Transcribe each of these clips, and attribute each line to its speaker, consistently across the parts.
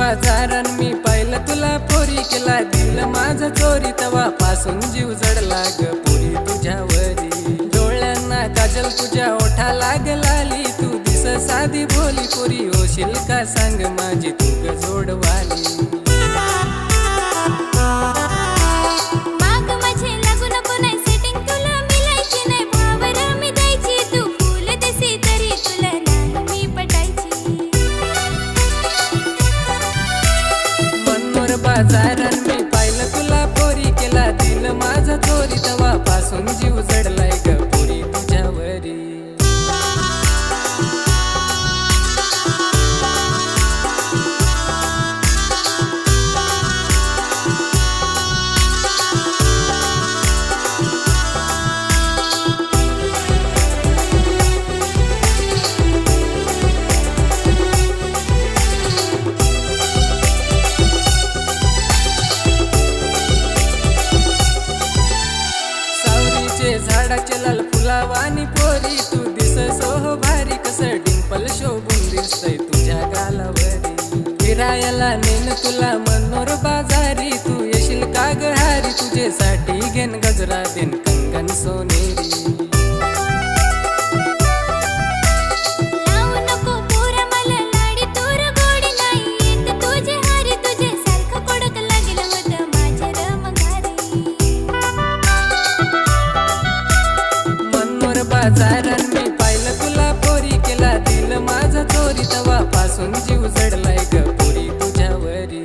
Speaker 1: बाजारान मी पाहिलं तुला पोरी, केला दिल माझं चोरी, तवा पासून जीव जडला ग पोरी तुझ्यावरी। डोळ्यांना काजल तुझ्या ओठा लागलाली, तू दिस साधी भोली पोरी, होशील का सांग माझी तू ग जोडवाली। बाजारान मी पाहिलं तुला पोरी, केला दिल माझं चोरी, तवा पासून जीव जडलाय ग पोरी तुझ्यावरी। झाडाचे लाल फुलावानी पोरी, तू दिस सोह भारी, कसं डिंपल शोभून दिसतय तुझ्या गालावरी। फिरायला नेन तुला मनोर बाजारी, तू येशील का ग हारी, तुझ्यासाठी घेन गजरा देन कंगन सोनेरी। बाजारान मी पाहिलं तुला पोरी, केला दिल माझं चोरी, तवा पासून जीव जडलाय ग पोरी तुझ्यावरी।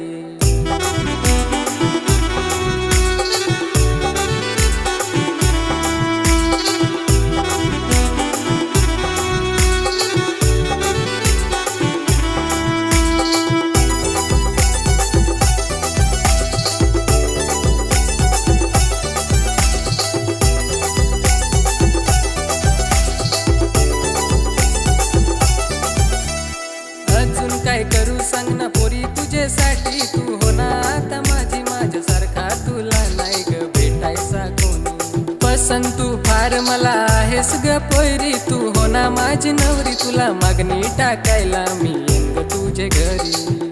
Speaker 1: काय करू सांग ना पोरी तुझ्यासाठी, तू हो ना आता माझी, माझ्यासारखा तुला नाही ग भेटायचा कोणी। पसंत तू फार मला आहेस ग पोरी, तू हो ना माझी नवरी, तुला मागणी टाकायला मी येईन ग तुझ्या घरी।